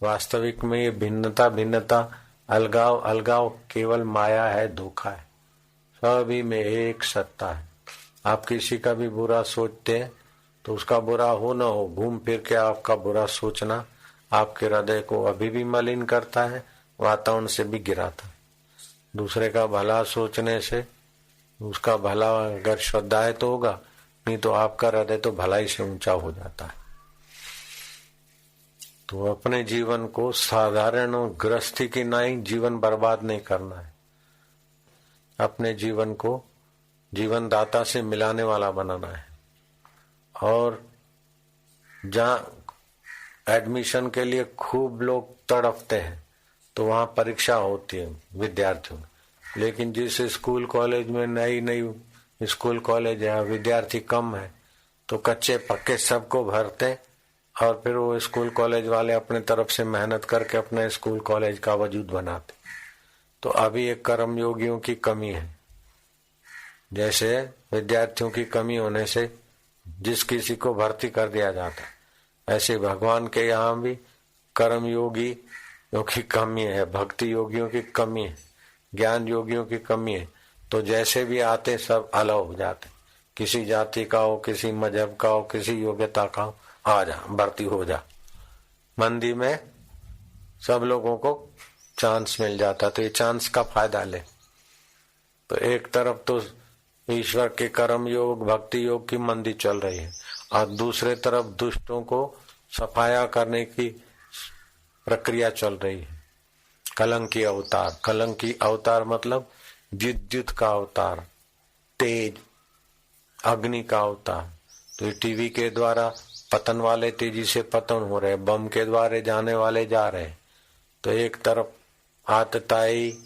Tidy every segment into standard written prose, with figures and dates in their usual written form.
वास्तविक में ये भिन्नता भिन्नता, अलगाव अलगाव केवल माया है, धोखा है। सभी में एक सत्ता है। आप किसी का भी बुरा सोचते हैं तो उसका बुरा हो न हो, घूम फिर के आपका बुरा सोचना आपके हृदय को अभी भी मलिन करता है, वातावरण से भी गिराता है। दूसरे का भला सोचने से उसका भला अगर श्रद्धा है तो होगा, नहीं तो आपका हृदय तो भलाई से ऊंचा हो जाता है। तो अपने जीवन को साधारण गृहस्थी की नाई जीवन बर्बाद नहीं करना है। अपने जीवन को जीवन दाता से मिलाने वाला बनाना है। और जहाँ एडमिशन के लिए खूब लोग तड़पते हैं तो वहाँ परीक्षा होती है विद्यार्थियों में, लेकिन जिस स्कूल कॉलेज में नई स्कूल कॉलेज है, विद्यार्थी कम है, तो कच्चे पक्के सबको भरते और फिर वो स्कूल कॉलेज वाले अपने तरफ से मेहनत करके अपने स्कूल कॉलेज का वजूद बनाते। तो अभी एक कर्म योगियों की कमी है। जैसे विद्यार्थियों की कमी होने से जिस किसी को भर्ती कर दिया जाता है, ऐसे भगवान के यहाँ भी कर्म योगियों की कमी है, भक्ति योगियों की कमी है, ज्ञान योगियों की कमी है। तो जैसे भी आते सब अलग हो जाते, किसी जाति का हो, किसी मजहब का हो, किसी योग्यता का हो, आ जा, भर्ती हो जा। मंदी में सब लोगों को चांस मिल जाता, तो ये चांस का फायदा ले। तो एक तरफ तो ईश्वर के कर्म योग भक्ति योग की मंदी चल रही है और दूसरे तरफ दुष्टों को सफाया करने की प्रक्रिया चल रही है। कलंकी अवतार, कलंकी अवतार मतलब विद्युत का अवतार, तेज अग्नि का अवतार। तो टीवी के द्वारा पतन वाले तेजी से पतन हो रहे, बम के द्वारा जाने वाले जा रहे। तो एक तरफ आतताई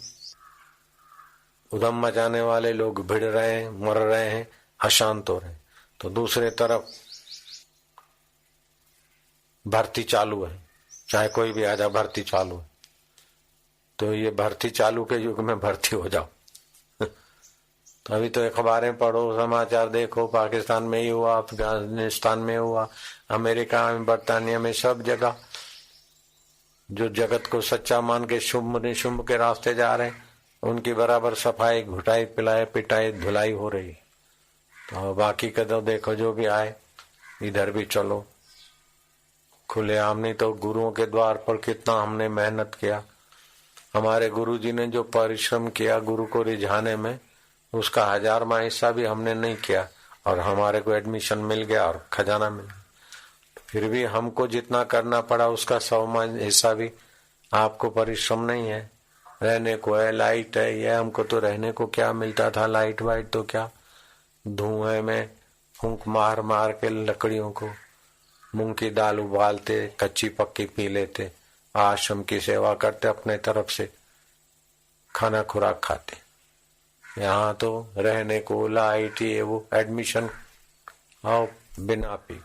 उधम मचाने वाले लोग भिड़ रहे हैं, मर रहे हैं, अशांत हो रहे हैं, तो दूसरे तरफ भर्ती चालू है, चाहे कोई भी आ जाए भर्ती चालू है। तो ये भर्ती चालू के युग में भर्ती हो जाओ। तो अभी तो अखबारें पढ़ो, समाचार देखो, पाकिस्तान में ही हुआ, अफगानिस्तान में हुआ, अमेरिका में, बर्तानिया में, सब जगह जो जगत को सच्चा मान के शुभ निशुभ के रास्ते जा रहे हैं, उनकी बराबर सफाई घुटाई पिलाई पिटाई धुलाई हो रही। तो बाकी का तो देखो, जो भी आए इधर भी चलो खुलेआम। नहीं तो गुरुओं के द्वार पर कितना हमने मेहनत किया, हमारे गुरुजी ने जो परिश्रम किया गुरु को रिझाने में, उसका 1000वां हिस्सा भी हमने नहीं किया और हमारे को एडमिशन मिल गया और खजाना मिल गया। फिर भी हमको जितना करना पड़ा उसका 100वां हिस्सा भी आपको परिश्रम नहीं है। रहने को है, लाइट है, ये हमको तो रहने को क्या मिलता था, लाइट वाइट तो क्या, धुएं में फूंक मार मार के लकड़ियों को, मूंग की दाल उबालते, कच्ची पक्की पी लेते, आश्रम की सेवा करते, अपने तरफ से खाना खुराक खाते। यहाँ तो रहने को लाइट ये वो, एडमिशन आओ बिना पी।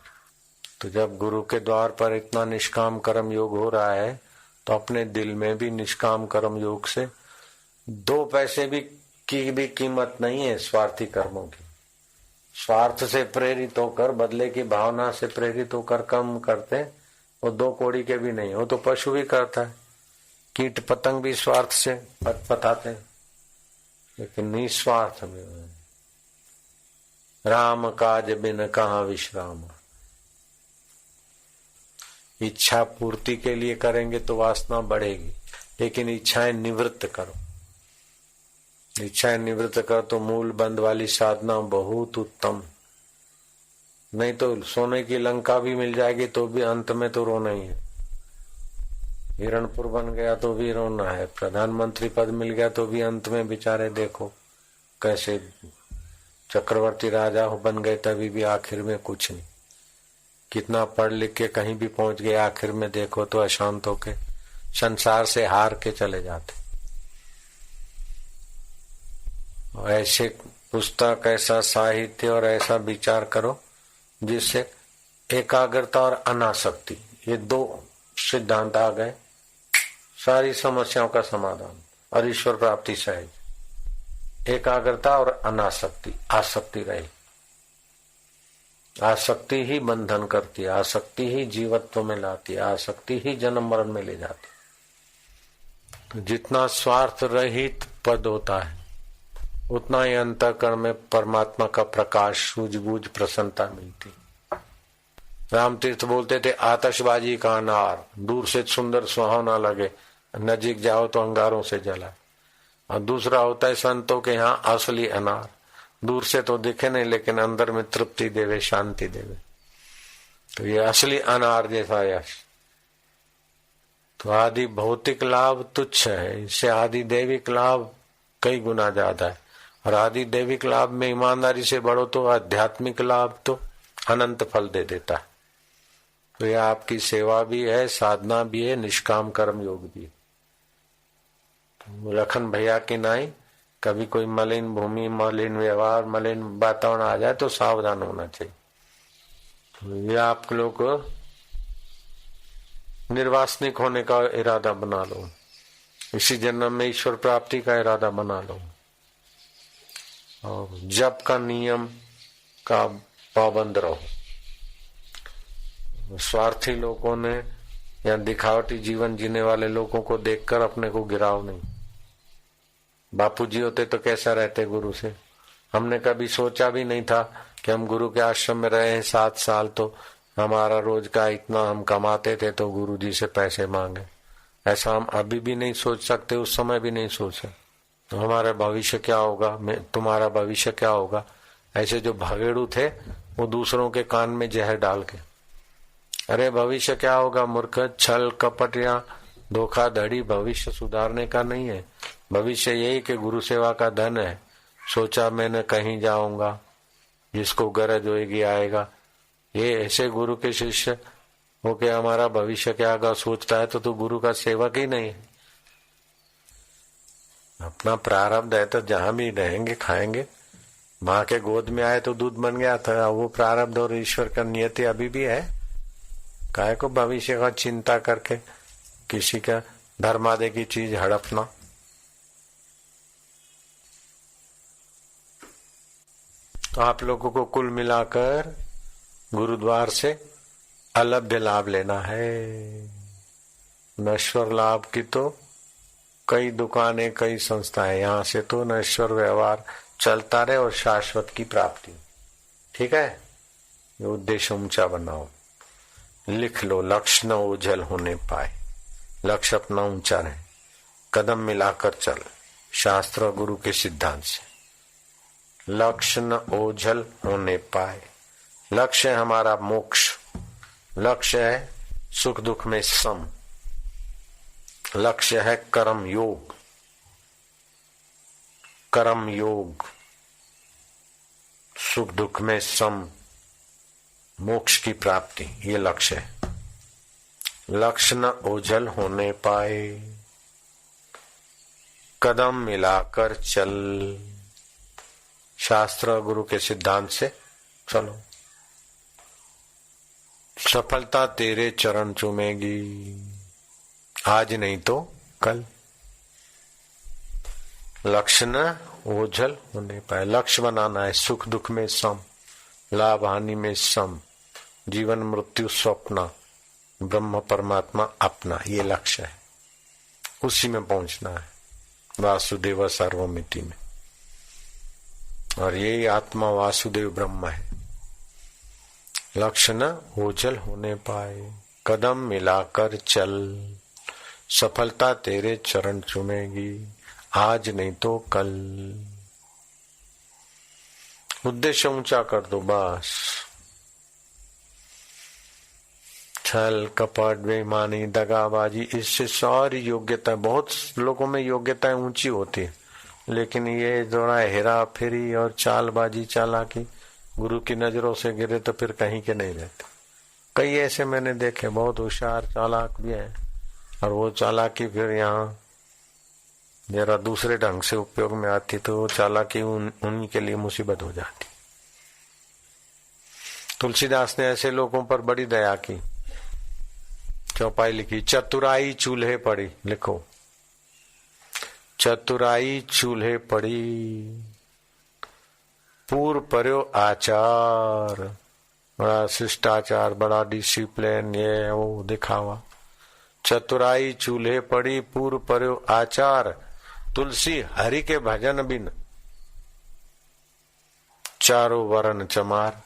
तो जब गुरु के द्वार पर इतना निष्काम कर्म योग हो रहा है, तो अपने दिल में भी निष्काम कर्म योग से 2 पैसे भी की भी कीमत नहीं है स्वार्थी कर्मों की। स्वार्थ से प्रेरित होकर, बदले की भावना से प्रेरित होकर कर्म करते, वो 2 कौड़ी के भी नहीं। वो तो पशु भी करता है, कीट पतंग भी स्वार्थ से पताते हैं, लेकिन निस्वार्थ में। राम काज बिन कहाँ विश्राम। इच्छा पूर्ति के लिए करेंगे तो वासना बढ़ेगी, लेकिन इच्छाएं निवृत्त करो। इच्छाएं निवृत्त करो तो मूल बंद वाली साधना बहुत उत्तम। नहीं तो सोने की लंका भी मिल जाएगी तो भी अंत में तो रोना ही है। हिरणपुर बन गया तो भी रोना है, प्रधानमंत्री पद मिल गया तो भी अंत में बेचारे देखो कैसे चक्रवर्ती राजा बन गए, तभी भी आखिर में कुछ नहीं। कितना पढ़ लिख के कहीं भी पहुंच गए, आखिर में देखो तो अशांत होके संसार से हार के चले जाते। और ऐसे पुस्तक, ऐसा साहित्य और ऐसा विचार करो जिससे एकाग्रता और अनासक्ति, ये 2 सिद्धांत आ गए, सारी समस्याओं का समाधान और ईश्वर प्राप्ति सहज। एकाग्रता और अनासक्ति, आसक्ति रही। आसक्ति ही बंधन करती है, आसक्ति ही जीवत्व में लाती है, आसक्ति ही जन्म मरण में ले जाती है। तो जितना स्वार्थ रहित पद होता है उतना ही अंतःकरण में परमात्मा का प्रकाश, सूझबूझ, प्रसन्नता मिलती। रामतीर्थ बोलते थे आतशबाजी का अनार दूर से सुंदर सुहावना लगे, नजीक जाओ तो अंगारों से जला। और दूसरा होता है संतों के यहाँ असली अनार, दूर से तो दिखे नहीं लेकिन अंदर में तृप्ति देवे, शांति देवे। तो ये असली अनार जैसा यश। तो आदि भौतिक लाभ तुच्छ है, इससे आदि दैविक लाभ कई गुना ज्यादा है। और आदि दैविक लाभ में ईमानदारी से बढ़ो तो आध्यात्मिक लाभ तो अनंत फल दे देता है। तो यह आपकी सेवा भी है, साधना भी है, निष्काम कर्म योग भी है। तो लखन भैया की नाई कभी कोई मलिन भूमि, मलिन व्यवहार, मलिन वातावरण आ जाए तो सावधान होना चाहिए। तो ये आप लोग निर्वासनिक होने का इरादा बना लो, इसी जन्म में ईश्वर प्राप्ति का इरादा बना लो, और जप का नियम का पाबंद रहो। स्वार्थी लोगों ने या दिखावटी जीवन जीने वाले लोगों को देखकर अपने को गिराव नहीं। बापूजी होते तो कैसा रहते गुरु से। हमने कभी सोचा भी नहीं था कि हम गुरु के आश्रम में रहे हैं 7 साल, तो हमारा रोज का इतना हम कमाते थे तो गुरु जी से पैसे मांगे। ऐसा हम अभी भी नहीं सोच सकते, उस समय भी नहीं सोचा। तो हमारा भविष्य क्या होगा, तुम्हारा भविष्य क्या होगा। ऐसे जो भगेड़ू थे वो दूसरों के कान में जहर डाल के, अरे भविष्य क्या होगा मूर्ख, छल कपट या धोखाधड़ी भविष्य सुधारने का नहीं है। भविष्य यही कि गुरु सेवा का धन है। सोचा मैंने कहीं जाऊंगा, जिसको गरज होगी आएगा। ये ऐसे गुरु के शिष्य हो के हमारा भविष्य क्या होगा सोचता है तो गुरु का सेवक ही नहीं है। अपना प्रारब्ध है तो जहां भी रहेंगे खाएंगे। माँ के गोद में आए तो दूध बन गया था, वो प्रारब्ध और ईश्वर का नियति अभी भी है। काहे को भविष्य का चिंता करके किसी का धर्मादे की चीज हड़पना। तो आप लोगों को कुल मिलाकर गुरुद्वार से अलभ्य लाभ लेना है। नश्वर लाभ की तो कई दुकानें, कई संस्थाएं, यहाँ से तो नश्वर व्यवहार चलता रहे और शाश्वत की प्राप्ति। ठीक है, ये उद्देश्य ऊंचा बनाओ, लिख लो। लक्ष्य न ओझल होने पाए, लक्ष्य अपना ऊंचा रहे, कदम मिलाकर चल, शास्त्र और गुरु के सिद्धांत से। लक्ष्य न ओझल होने पाए, लक्ष्य है हमारा मोक्ष, लक्ष्य है सुख दुख में सम, लक्ष्य है कर्म योग, कर्म योग, सुख दुख में सम, मोक्ष की प्राप्ति, ये लक्ष्य है। लक्ष्य न ओझल होने पाए, कदम मिलाकर चल, शास्त्र गुरु के सिद्धांत से चलो। सफलता तेरे चरण चूमेगी, आज नहीं तो कल। लक्ष्य न ओझल होने पाए, लक्ष्य बनाना है सुख दुख में सम, लाभ हानि में सम, जीवन मृत्यु स्वप्न, ब्रह्म परमात्मा अपना, ये लक्ष्य है। उसी में पहुंचना है, वासुदेव सर्वमिति में। और यही आत्मा वासुदेव ब्रह्म है। लक्ष्य न ओझल होने पाए, कदम मिलाकर चल, सफलता तेरे चरण चूमेगी, आज नहीं तो कल। उद्देश्य ऊंचा कर दो बस। छल कपट बेईमानी दगाबाजी, इससे सारी योग्यता, बहुत लोगों में योग्यताएं ऊंची होती है, लेकिन ये थोड़ा हेरा फेरी और चालबाजी चालाकी गुरु की नजरों से गिरे तो फिर कहीं के नहीं रहते। कई ऐसे मैंने देखे बहुत होशियार चालाक भी हैं, और वो चालाकी फिर यहाँ जरा दूसरे ढंग से उपयोग में आती तो वो चालाकी उन्हीं के लिए मुसीबत हो जाती। तुलसीदास ने ऐसे लोगों पर बड़ी दया की, चौपाई लिखी, चतुराई चूल्हे पड़ी। लिखो, चतुराई चूल्हे पड़ी, पूर पर्यो आचार, बड़ा शिष्टाचार, बड़ा डिसिप्लिन, ये वो दिखावा। चतुराई चूल्हे पड़ी, पूर्व पर्यो आचार, तुलसी हरि के भजन बिन, चारों वर्ण चमार।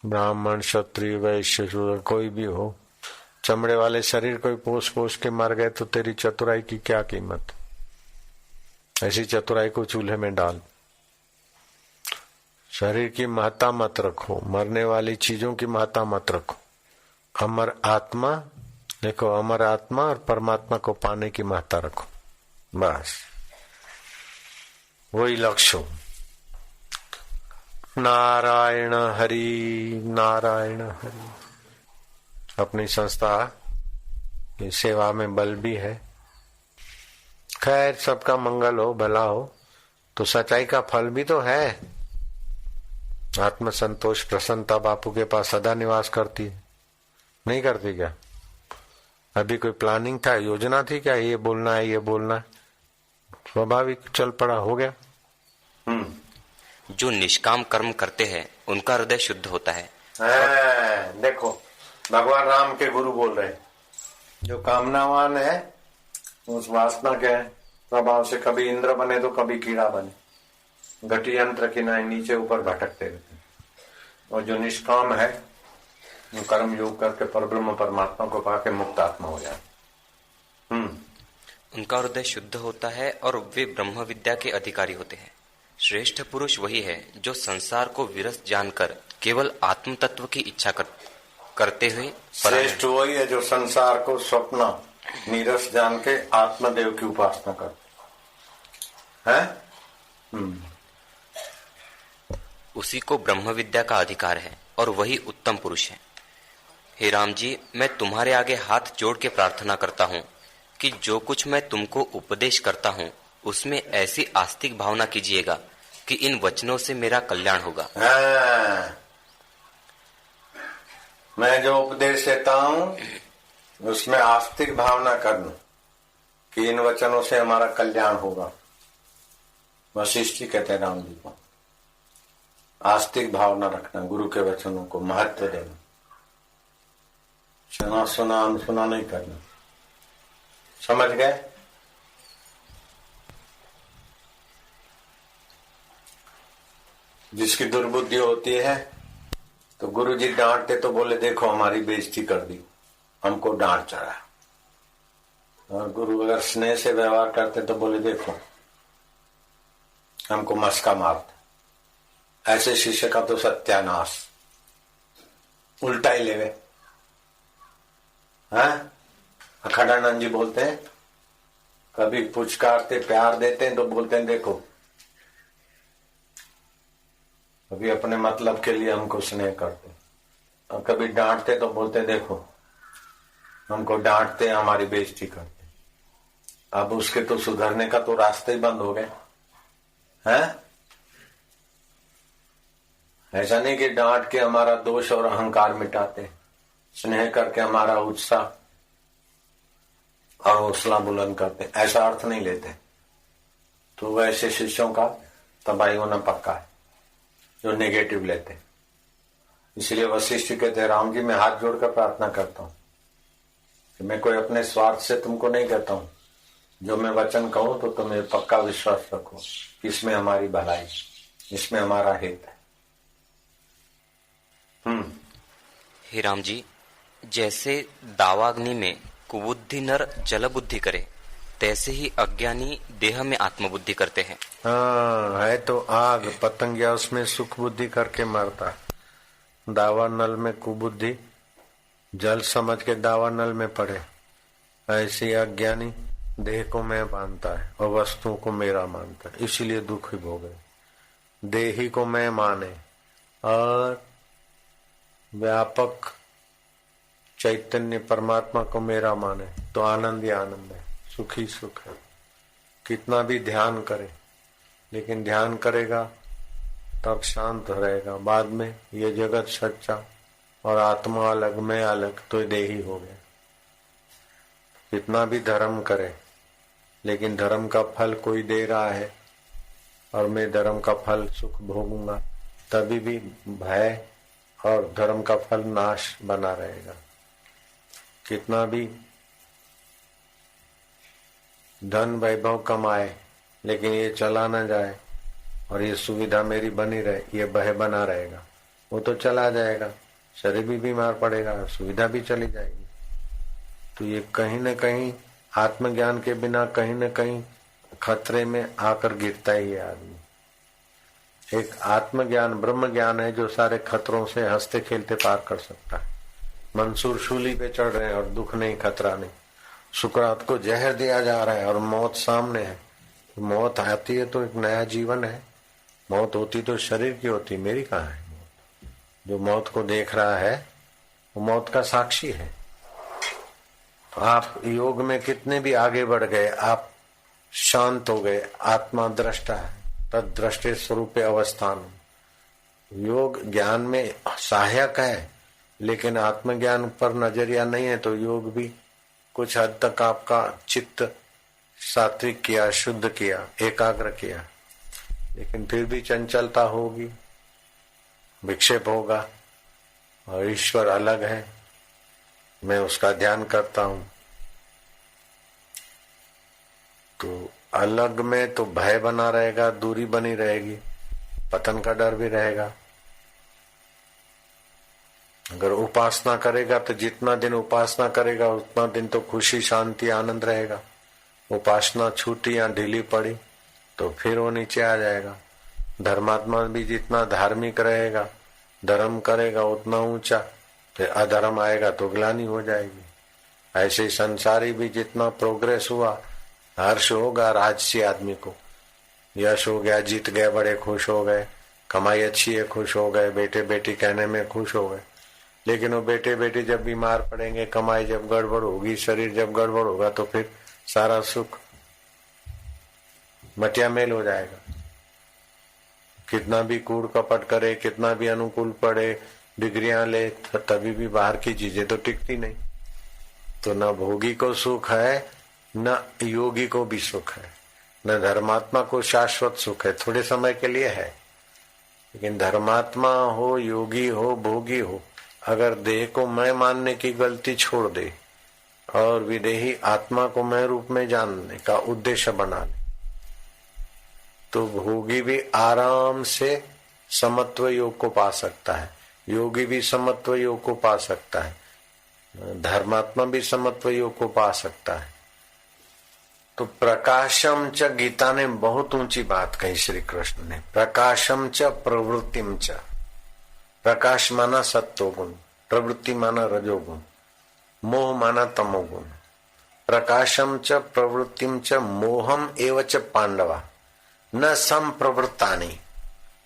ब्राह्मण क्षत्रिय वैश्य शूद्र कोई भी हो, चमड़े वाले शरीर को पोष पोष के मर गए तो तेरी चतुराई की क्या कीमत। ऐसी चतुराई को चूल्हे में डाल। शरीर की महत्ता मत रखो, मरने वाली चीजों की महत्ता मत रखो। अमर आत्मा देखो, अमर आत्मा और परमात्मा को पाने की महत्ता रखो, बस वही लक्ष्य हो। नारायण हरि नारायण हरि। अपनी संस्था की सेवा में बल भी है। खैर सबका मंगल हो, भला हो, तो सच्चाई का फल भी तो है। आत्म संतोष प्रसन्नता बापू के पास सदा निवास करती है, नहीं करती क्या? अभी कोई प्लानिंग था, योजना थी क्या, ये बोलना है ये बोलना है, स्वाभाविक चल पड़ा, हो गया। जो निष्काम कर्म करते हैं उनका हृदय शुद्ध होता है। देखो भगवान राम के गुरु बोल रहे हैं, जो कामनावान है उस वासना के प्रभाव से कभी इंद्र बने तो कभी कीड़ा बने, घटी यंत्र की नाई नीचे ऊपर भटकते रहते हैं। और जो निष्काम है वो कर्म योग करके परब्रह्म परमात्मा को पाके मुक्त आत्मा हो जाए। उनका हृदय शुद्ध होता है और वे ब्रह्म विद्या के अधिकारी होते हैं। श्रेष्ठ पुरुष वही है जो संसार को विरस जानकर केवल आत्म तत्व की इच्छा करते हुए। श्रेष्ठ वही है जो संसार को स्वप्न नीरस जान के आत्मदेव की उपासना करते हैं। उसी को ब्रह्म विद्या का अधिकार है और वही उत्तम पुरुष है। हे राम जी, मैं तुम्हारे आगे हाथ जोड़ के प्रार्थना करता हूँ कि जो कुछ मैं तुमको उपदेश करता हूँ उसमें ऐसी आस्तिक भावना कीजिएगा कि इन वचनों से मेरा कल्याण होगा। मैं जो उपदेश देता हूँ उसमें आस्तिक भावना करना कि इन वचनों से हमारा कल्याण होगा। वशिष्ठ जी कहते हैं राम जी को, आस्तिक भावना रखना, गुरु के वचनों को महत्व देना, सुना सुना अनसुना नहीं करना। समझ गए? जिसकी दुर्बुद्धि होती है तो गुरु जी डांटते तो बोले देखो हमारी बेइज्जती कर दी, हमको डांट चढ़ा। और गुरु अगर स्नेह से व्यवहार करते तो बोले देखो हमको मस्का मारते। ऐसे शिष्य का तो सत्यानाश, उल्टा ही लेवे। अखंडानंद जी बोलते हैं कभी पुचकारते प्यार देते हैं तो बोलते हैं देखो, कभी अपने मतलब के लिए हमको स्नेह करते और कभी डांटते तो बोलते देखो हमको डांटते हमारी बेइज्जती करते। अब उसके तो सुधरने का तो रास्ते ही बंद हो गए हैं। ऐसा नहीं कि डांट के हमारा दोष और अहंकार मिटाते, स्नेह करके हमारा उत्साह और हौसला बुलंद करते, ऐसा अर्थ नहीं लेते। तो वैसे शिष्यों का तबाही होना पक्का है जो नेगेटिव लेते। इसलिए वशिष्ठ कहते हैं राम जी मैं हाथ जोड़कर प्रार्थना करता हूं कि मैं कोई अपने स्वार्थ से तुमको नहीं कहता हूं, जो मैं वचन कहूं तो तुम्हें पक्का विश्वास रखो कि इसमें हमारी भलाई, इसमें हमारा हित है। हे राम जी, जैसे दावाग्नि में कुबुद्धि नर जल बुद्धि करे, तैसे ही अज्ञानी देह में आत्मबुद्धि करते हैं। हाँ, है तो आग, पतंगिया उसमें सुख बुद्धि करके मरता। दावा नल में कुबुद्धि जल समझ के दावा नल में पड़े, ऐसे अज्ञानी देह को मैं मानता है और वस्तुओं को मेरा मानता है, इसीलिए दुख ही भोगे। देही को मैं माने और व्यापक चैतन्य परमात्मा को मेरा माने तो आनंद ही आनंद है, सुख ही सुख है। कितना भी ध्यान करे, लेकिन ध्यान करेगा तब शांत रहेगा। बाद में ये जगत सच्चा और आत्मा अलग, मैं अलग, तो देही हो गया। कितना भी धर्म करे, लेकिन धर्म का फल कोई दे रहा है और मैं धर्म का फल सुख भोगूंगा, तभी भी भय और धर्म का फल नाश बना रहेगा। कितना भी धन वैभव कमाए लेकिन ये चला ना जाए और ये सुविधा मेरी बनी रहे, ये भय बना रहेगा, वो तो चला जाएगा, शरीर भी बीमार पड़ेगा, सुविधा भी चली जाएगी। तो ये कहीं न कहीं आत्मज्ञान के बिना कहीं न कहीं खतरे में आकर गिरता ही है आदमी। एक आत्मज्ञान ब्रह्म ज्ञान है जो सारे खतरों से हंसते खेलते पार कर सकता है। मंसूर शूली पे चढ़ रहे हैं और दुख नहीं, खतरा नहीं। सुकरात को जहर दिया जा रहा है और मौत सामने है। मौत आती है तो एक नया जीवन है, मौत होती तो शरीर की होती, मेरी कहाँ है मौत? जो मौत को देख रहा है वो मौत का साक्षी है। तो आप योग में कितने भी आगे बढ़ गए, आप शांत हो गए, आत्मा दृष्टा है, तद दृष्टि स्वरूप अवस्थान। योग ज्ञान में सहायक है लेकिन आत्मज्ञान पर नजरिया नहीं है तो योग भी कुछ हद तक आपका चित्त सात्विक किया, शुद्ध किया, एकाग्र किया, लेकिन फिर भी चंचलता होगी, विक्षेप होगा। और ईश्वर अलग है, मैं उसका ध्यान करता हूं तो अलग में तो भय बना रहेगा, दूरी बनी रहेगी, पतन का डर भी रहेगा। अगर उपासना करेगा तो जितना दिन उपासना करेगा उतना दिन तो खुशी, शांति, आनंद रहेगा। उपासना छूटी या ढीली पड़ी तो फिर वो नीचे आ जाएगा। धर्मात्मा भी जितना धार्मिक रहेगा, धर्म करेगा उतना ऊंचा, फिर अधर्म आएगा तो ग्लानि हो जाएगी। ऐसे संसारी भी जितना प्रोग्रेस हुआ, हर्ष होगा राजसी आदमी को, यश हो गया, जीत गए, बड़े खुश हो गए, कमाई अच्छी है, खुश हो गए, बेटे बेटी कहने में खुश हो गए। लेकिन वो बेटे बेटी जब बीमार पड़ेंगे, कमाई जब गड़बड़ होगी, शरीर जब गड़बड़ होगा तो फिर सारा सुख मटिया मेल हो जाएगा। कितना भी कूड़ कपट करे, कितना भी अनुकूल पड़े, डिग्रियां ले, तभी भी बाहर की चीजें तो टिकती नहीं। तो न भोगी को सुख है, न योगी को भी सुख है, न धर्मात्मा को शाश्वत सुख है, थोड़े समय के लिए है। लेकिन धर्मात्मा हो, योगी हो, भोगी हो, अगर देह को मैं मानने की गलती छोड़ दे और विदेही आत्मा को मैं रूप में जानने का उद्देश्य बना ले तो भोगी भी आराम से समत्व योग को पा सकता है, योगी भी समत्व योग को पा सकता है, धर्मात्मा भी समत्व योग को पा सकता है। तो प्रकाशम च, गीता ने बहुत ऊंची बात कही श्री कृष्ण ने, प्रकाशम च प्रवृत्तिम च। प्रकाश माना सत्वगुण, प्रवृत्ति माना रजोगुण, मोह माना तमोगुण। प्रकाशम च प्रवृत्तिम च मोहम एव च पांडवा न संप्रवृत्तानि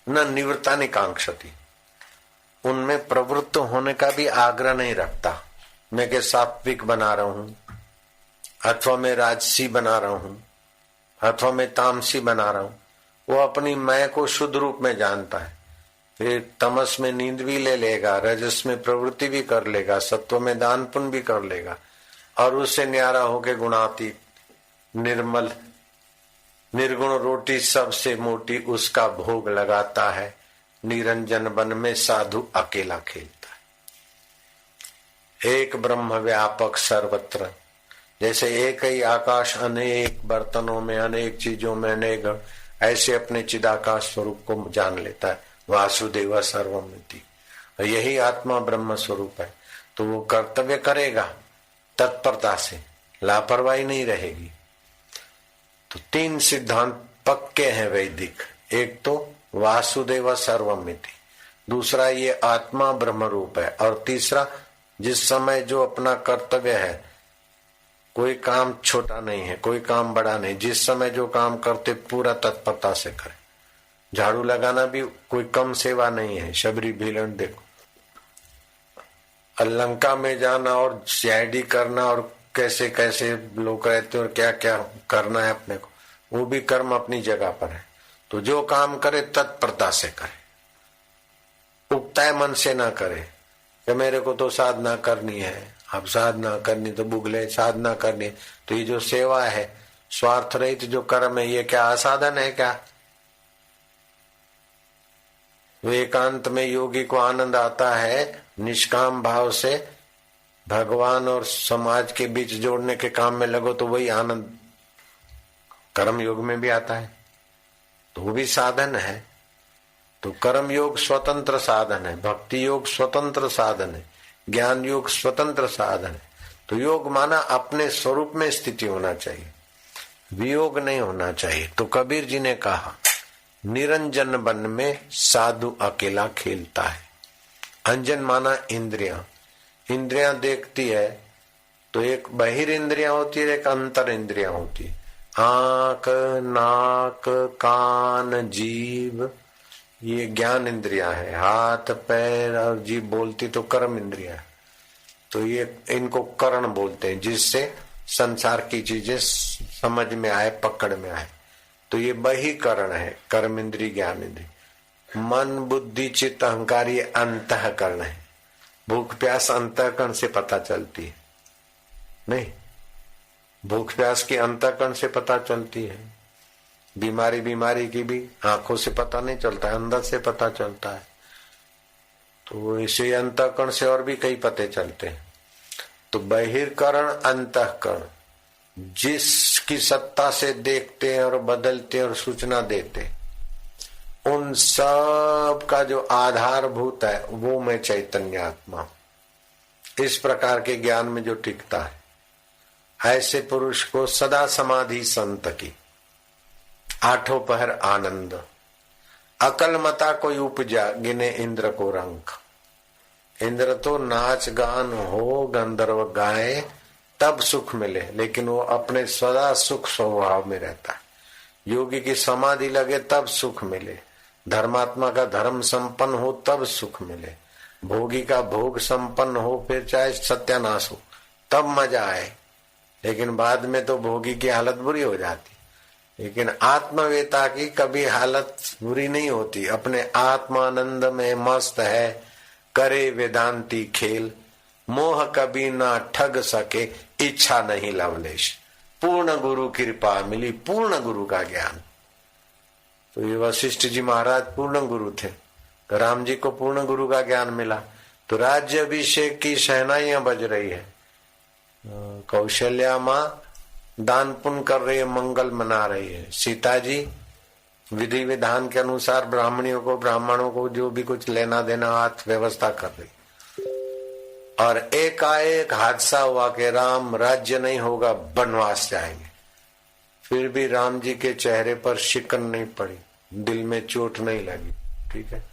न निवृत्तानि कांक्षति। उनमें प्रवृत्त होने का भी आग्रह नहीं रखता, मैं के सात्विक बना रहा हूं अथवा मैं राजसी बना रहा हूं अथवा मैं तामसी बना रहा हूं। वो अपनी मैं को शुद्ध रूप में जानता है। फिर तमस में नींद भी ले लेगा, रजस में प्रवृत्ति भी कर लेगा, सत्व में दान पुण्य भी कर लेगा और उससे न्यारा होके गुणातीत निर्मल निर्गुण रोटी सबसे मोटी उसका भोग लगाता है। निरंजन वन में साधु अकेला खेलता है। एक ब्रह्म व्यापक सर्वत्र, जैसे एक ही आकाश अनेक बर्तनों में, अनेक चीजों में, अनेक, ऐसे अपने चिदाकाश स्वरूप को जान लेता है। वासुदेव सर्वमिति, यही आत्मा ब्रह्म स्वरूप है। तो वो कर्तव्य करेगा तत्परता से, लापरवाही नहीं रहेगी। तो तीन सिद्धांत पक्के हैं वैदिक। एक तो वासुदेव सर्वमिति, दूसरा ये आत्मा ब्रह्म रूप है, और तीसरा जिस समय जो अपना कर्तव्य है, कोई काम छोटा नहीं है, कोई काम बड़ा नहीं, जिस समय जो काम करते पूरा तत्परता से करें। झाड़ू लगाना भी कोई कम सेवा नहीं है। शबरी भीलन देखो, लंका में जाना और सीआईडी करना और कैसे कैसे लोग रहते और क्या क्या करना है अपने को, वो भी कर्म अपनी जगह पर है। तो जो काम करे तत्परता से करे, उगताय मन से ना करे कि मेरे को तो साधना करनी है, अब साधना करनी तो बुगले, साधना करनी। तो ये जो सेवा है, स्वार्थ रहित जो कर्म है, ये क्या असाधन है क्या? वो एकांत में योगी को आनंद आता है निष्काम भाव से भगवान और समाज के बीच जोड़ने के काम में लगो तो वही आनंद कर्म योग में भी आता है, तो वो भी साधन है। तो कर्म योग स्वतंत्र साधन है, भक्ति योग स्वतंत्र साधन है, ज्ञान योग स्वतंत्र साधन है। तो योग माना अपने स्वरूप में स्थिति होना चाहिए, वियोग नहीं होना चाहिए। तो कबीर जी ने कहा निरंजन वन में साधु अकेला खेलता है। अंजन माना इंद्रियां, इंद्रियां देखती है तो एक बहिर इंद्रियां होती है, एक अंतर इंद्रियां होती है। आंख, नाक, कान, जीभ ये ज्ञान इंद्रियां है। हाथ, पैर और जीभ बोलती तो कर्म इंद्रियां है। तो ये इनको करण बोलते हैं, जिससे संसार की चीजें समझ में आए, पकड़ में आए। तो ये बहिकरण है, कर्म इंद्रिय, ज्ञान इंद्रिय। मन, बुद्धि, चित्त, अहंकार ये अंतःकरण है। भूख प्यास अंतःकरण से पता चलती है, नहीं, भूख प्यास की अंतःकरण से पता चलती है। बीमारी की भी आंखों से पता नहीं चलता है, अंदर से पता चलता है। तो इसे अंतःकरण से और भी कई पते चलते हैं। तो बहिर्करण, अंतःकरण जिसकी सत्ता से देखते हैं और बदलते और सूचना देते, उन सब का जो आधारभूत है वो मैं चैतन्य आत्मा हूं। इस प्रकार के ज्ञान में जो टिकता है, ऐसे पुरुष को सदा समाधि संत की, आठों पहर आनंद, अकल मता कोई उपजा, गिने इंद्र को रंक। इंद्र तो नाच गान हो, गंधर्व गाए तब सुख मिले, लेकिन वो अपने सदा सुख स्वभाव में रहता है। योगी की समाधि लगे तब सुख मिले, धर्मात्मा का धर्म संपन्न हो तब सुख मिले, भोगी का भोग संपन्न हो, फिर चाहे सत्यानाश हो तब मजा आए। लेकिन बाद में तो भोगी की हालत बुरी हो जाती। लेकिन आत्मवेता की कभी हालत बुरी नहीं होती, अपने आत्मानंद में मस्त है, करे वेदांती खेल, मोह कभी ना ठग सके, इच्छा नहीं लवलेश। पूर्ण गुरु कृपा मिली, पूर्ण गुरु का ज्ञान। तो ये वशिष्ठ जी महाराज पूर्ण गुरु थे, राम जी को पूर्ण गुरु का ज्ञान मिला। तो राज्य अभिषेक की शहनाइयां बज रही है, कौशल्या माँ दान पुण्य कर रही है, मंगल मना रही है। सीता जी विधि विधान के अनुसार ब्राह्मणों को जो भी कुछ लेना देना हाथ व्यवस्था कर रही। और एकाएक हादसा हुआ कि राम राज्य नहीं होगा, वनवास जाएंगे। फिर भी राम जी के चेहरे पर शिकन नहीं पड़ी, दिल में चोट नहीं लगी। ठीक है,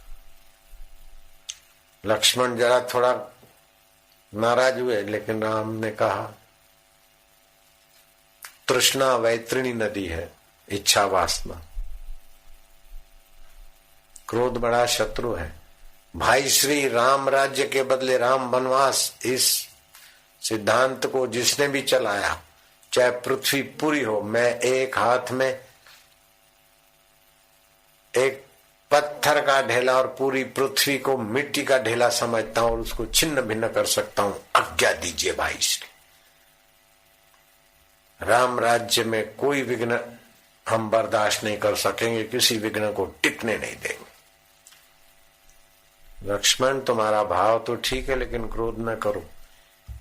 लक्ष्मण जरा थोड़ा नाराज हुए, लेकिन राम ने कहा तृष्णा वैतरणी नदी है, इच्छा वासना, क्रोध बड़ा शत्रु है। भाई श्री राम राज्य के बदले राम वनवास, इस सिद्धांत को जिसने भी चलाया, चाहे पृथ्वी पूरी हो, मैं एक हाथ में एक पत्थर का ढेला और पूरी पृथ्वी को मिट्टी का ढेला समझता हूं और उसको छिन्न भिन्न कर सकता हूं। आज्ञा दीजिए भाई श्री। राम राज्य में कोई विघ्न हम बर्दाश्त नहीं कर सकेंगे, किसी विघ्न को टिकने नहीं देंगे। लक्ष्मण तुम्हारा भाव तो ठीक है, लेकिन क्रोध न करो।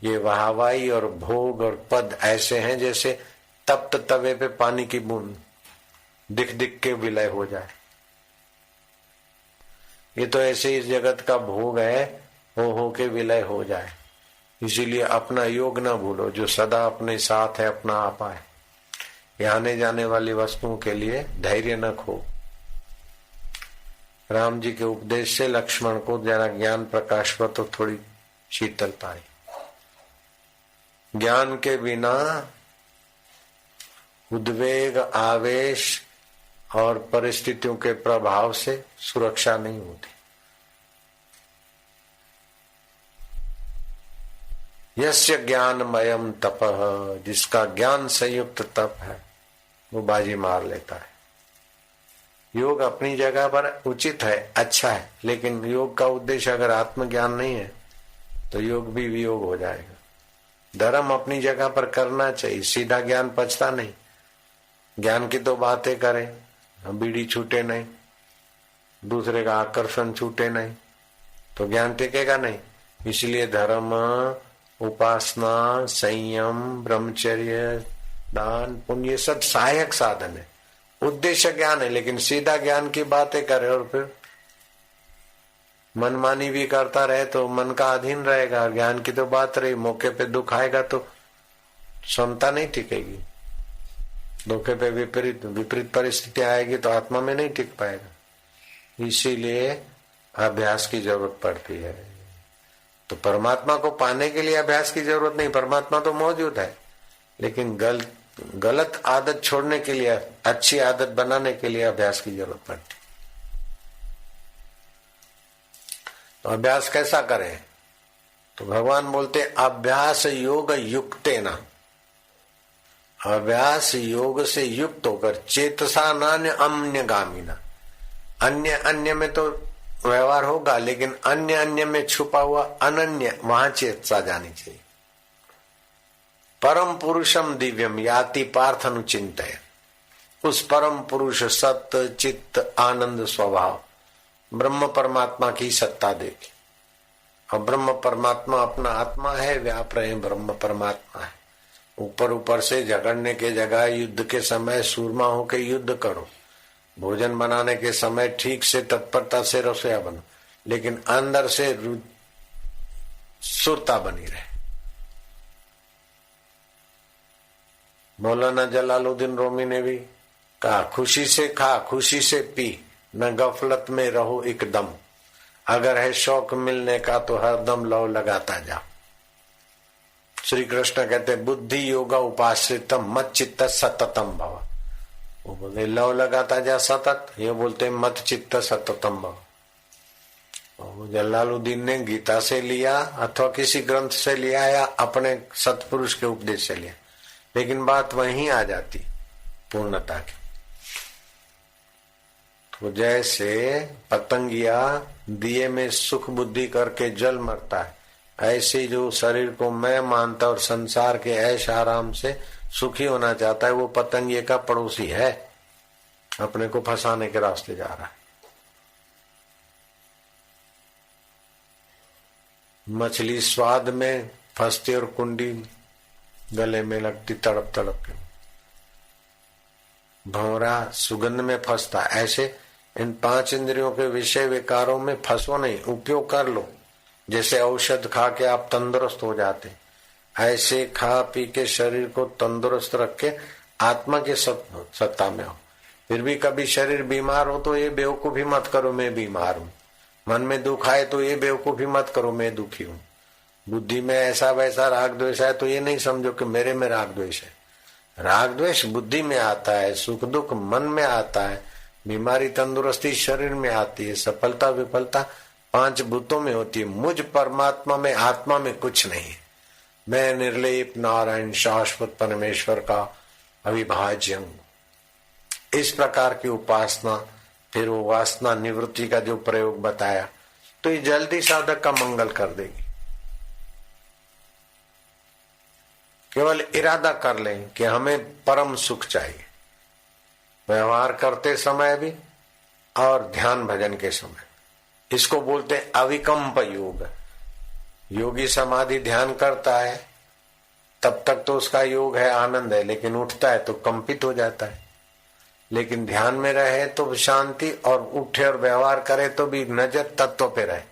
ये वाहवाई और भोग और पद ऐसे हैं जैसे तप्त तवे पे पानी की बूंद, दिख दिख के विलय हो जाए। ये तो ऐसे इस जगत का भोग है, हो के विलय हो जाए। इसीलिए अपना योग न भूलो, जो सदा अपने साथ है, अपना आपा है। ये आने जाने वाली वस्तुओं के लिए धैर्य न खो। राम जी के उपदेश से लक्ष्मण को जरा ज्ञान प्रकाश पर तो थोड़ी शीतलता आई। ज्ञान के बिना उद्वेग, आवेश और परिस्थितियों के प्रभाव से सुरक्षा नहीं होती। यस्य ज्ञानमयम तपः, जिसका ज्ञान संयुक्त तप है वो बाजी मार लेता है। योग अपनी जगह पर उचित है, अच्छा है, लेकिन योग का उद्देश्य अगर आत्मज्ञान नहीं है तो योग भी वियोग हो जाएगा। धर्म अपनी जगह पर करना चाहिए, सीधा ज्ञान पचता नहीं। ज्ञान की तो बातें करें, बीड़ी छूटे नहीं, दूसरे का आकर्षण छूटे नहीं तो ज्ञान टिकेगा नहीं। इसलिए धर्म, उपासना, संयम, ब्रह्मचर्य, दान, पुण्य ये सब सहायक साधन है। उद्देश्य ज्ञान है, लेकिन सीधा ज्ञान की बातें करे और फिर मनमानी भी करता रहे तो मन का अधीन रहेगा। ज्ञान की तो बात रही, मौके पे दुख आएगा तो क्षमता नहीं टिकेगी। धोखे पे विपरीत परिस्थिति आएगी तो आत्मा में नहीं टिक पाएगा। इसीलिए अभ्यास की जरूरत पड़ती है। तो परमात्मा को पाने के लिए अभ्यास की जरूरत नहीं, परमात्मा तो मौजूद है, लेकिन गलत आदत छोड़ने के लिए, अच्छी आदत बनाने के लिए अभ्यास की जरूरत पड़ती। तो अभ्यास कैसा करें? तो भगवान बोलते अभ्यास योग युक्तेन, अभ्यास योग से युक्त होकर चेतसा नान्य अन्य गामिना। अन्य में तो व्यवहार होगा, लेकिन अन्य में छुपा हुआ अनन्य वहां चेतसा जानी चाहिए। परम पुरुषम दिव्यम याति पार्थ अनुचिंतय, उस परम पुरुष सत्य चित्त आनंद स्वभाव ब्रह्म परमात्मा की सत्ता देखी। और ब्रह्म परमात्मा अपना आत्मा है, व्याप रहे ब्रह्म परमात्मा है। ऊपर से झगड़ने के जगह युद्ध के समय सूरमा होकर युद्ध करो, भोजन बनाने के समय ठीक से तत्परता से रसोया बनो, लेकिन अंदर से सुरता बनी रहे। मौलाना जलालुद्दीन रूमी ने भी कहा, खुशी से खा, खुशी से पी, न गफलत में रहो एकदम। अगर है शौक मिलने का तो हरदम लव लगाता जाओ। श्री कृष्ण कहते बुद्धि योगा उपाश्रितम मत चित्त सततम भव। वो बोलते लव लगाता जा सतत, ये बोलते मत चित्त सततम भव। जलालुद्दीन ने गीता से लिया अथवा किसी ग्रंथ से लिया या अपने सतपुरुष के उपदेश से लिया, लेकिन बात वहीं आ जाती पूर्णता की। तो जैसे पतंगिया दिए में सुख बुद्धि करके जल मरता है, ऐसे जो शरीर को मैं मानता और संसार के ऐश आराम से सुखी होना चाहता है, वो पतंगिए का पड़ोसी है, अपने को फंसाने के रास्ते जा रहा है। मछली स्वाद में फंसती और कुंडी गले में लगती तड़प तड़प के। भंवरा सुगंध में फंसता। ऐसे इन 5 इंद्रियों के विषय विकारों में फंसो नहीं, उपयोग कर लो। जैसे औषध खा के आप तंदुरुस्त हो जाते, ऐसे खा पी के शरीर को तंदुरुस्त रख के आत्मा के सत्ता में हो। फिर भी कभी शरीर बीमार हो तो ये बेवकूफी मत करो मैं बीमार हूं। मन में दुख आए तो ये बेवकूफी मत करो मैं दुखी हूं। बुद्धि में ऐसा वैसा राग द्वेष है तो ये नहीं समझो कि मेरे में राग द्वेष है। राग द्वेष बुद्धि में आता है, सुख दुख मन में आता है, बीमारी तंदुरुस्ती शरीर में आती है, सफलता विफलता 5 भूतों में होती है। मुझ परमात्मा में आत्मा में कुछ नहीं है। मैं निर्लेप नारायण शाश्वत परमेश्वर का अविभाज्य हूं। इस प्रकार की उपासना, फिर वो वासना निवृत्ति का जो प्रयोग बताया, तो ये जल्दी साधक का मंगल कर देगी। केवल इरादा कर लें कि हमें परम सुख चाहिए, व्यवहार करते समय भी और ध्यान भजन के समय। इसको बोलते हैं अविकम्प योग। योगी समाधि ध्यान करता है तब तक तो उसका योग है, आनंद है, लेकिन उठता है तो कंपित हो जाता है। लेकिन ध्यान में रहे तो शांति, और उठे और व्यवहार करे तो भी नजर तत्व पे रहे।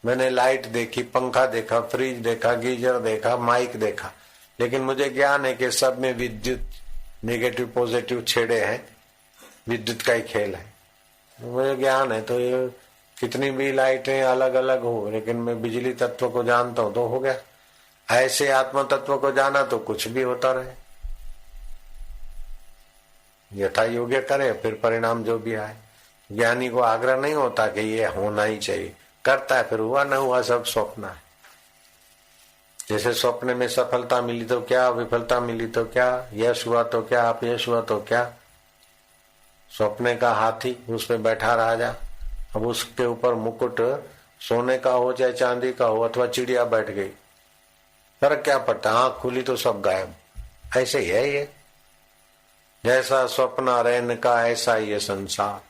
मैंने लाइट देखी, पंखा देखा, फ्रिज देखा, गीजर देखा, माइक देखा, लेकिन मुझे ज्ञान है कि सब में विद्युत नेगेटिव पॉजिटिव छेड़े हैं, विद्युत का ही खेल है। मुझे ज्ञान है तो ये कितनी भी लाइटें अलग अलग हो, लेकिन मैं बिजली तत्व को जानता हूं तो हो गया। ऐसे आत्म तत्व को जाना तो कुछ भी होता रहे, यथा योग्य करे, फिर परिणाम जो भी आए। ज्ञानी को आग्रह नहीं होता कि ये होना ही चाहिए, करता है, फिर हुआ न हुआ सब स्वप्न है। जैसे स्वप्न में सफलता मिली तो क्या, विफलता मिली तो क्या, यश हुआ तो क्या, अपयश हुआ तो क्या। स्वप्न का हाथी, उसमें बैठा राजा, अब उसके ऊपर मुकुट सोने का हो चाहे चांदी का हो, अथवा चिड़िया बैठ गई, फर्क क्या पड़ता, आंख खुली तो सब गायब। ऐसे ही है ये, जैसा स्वप्न रहन का ऐसा ही है संसार।